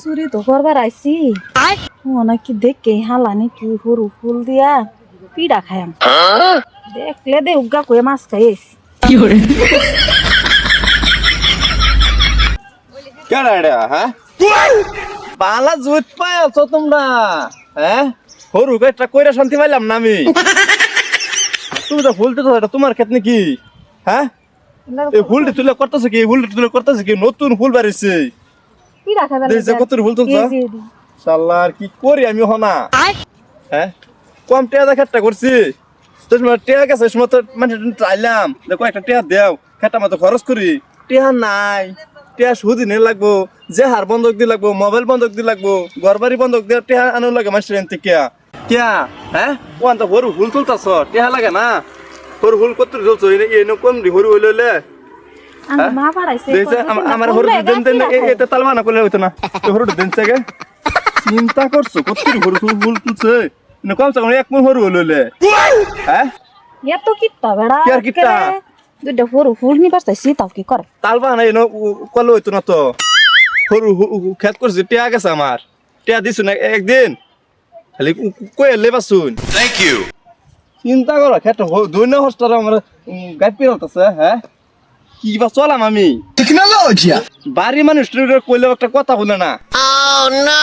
চুরি তো করবার আইছি নাকি দেখে হালা নাকি সরু ফুল দিয়া পিড়া খায়াম দেখলে দে উগা কয়ে মাছ খাইছি কেডা এটা হ্যাঁ পালা জুত পাই আছো তোমরা হ্যাঁ সরু একটা কইরা শান্তি পাইলাম না আমি তুমি তো ফুলতে তো এটা তোমার ক্ষেত নাকি হ্যাঁ এই ফুলটি তুলে করতেছে কি ফুলটি তুলে করতেছে কি নতুন ফুল বাড়িছে পিড়া খাবার দেখছে কত ফুল তুলছ শালা আর কি করি আমি হনা হ্যাঁ কম টিয়া দেখাটা করছি তো সময় টিয়া গেছে সময় তো মানে চাইলাম যে কয়েকটা টিয়া দেও খেটা মতো খরচ করি টিয়া নাই টিয়া সুদি নিয়ে লাগবো যে হার বন্ধক দিয়ে লাগবো মোবাইল বন্ধক দিয়ে লাগবো ঘর বাড়ি বন্ধক দিয়ে টিয়া আনো লাগে মাস্টার এনতে কিয়া কিয়া হ্যাঁ ওখান তো হরু ফুল তুলতাছ টিয়া লাগে না হরু ফুল কত তুলছ এনে কম দি হরু হইলে মা পাড়াইছে আমার হরু দেন দেন এটা তালমানা করলে হইতো না হরু দেন থেকে চিন্তা করছো কত হরু ফুল তুলছে কম সে কম এক মন হরু হইলে হ্যাঁ এত কিত্তা বেড়া কি আর কিত্তা? দুইটা সরু ফুল নি পারতাইছি তাও কি করে তালবানা এনে কল হইতো না তো হরু খেত করছে টিয়া গেছে আমার টিয়া দিছু না একদিন খালি কই লেবাসুন Thank you. চিন্তা করো খেত দৈন্য হস্টার আমার গাইড পিরালতাছে হ্যাঁ কি বা চলাম আমি Tecnologia. বাড়ি মানুষ কইলেও একটা কথা বলে না Oh no!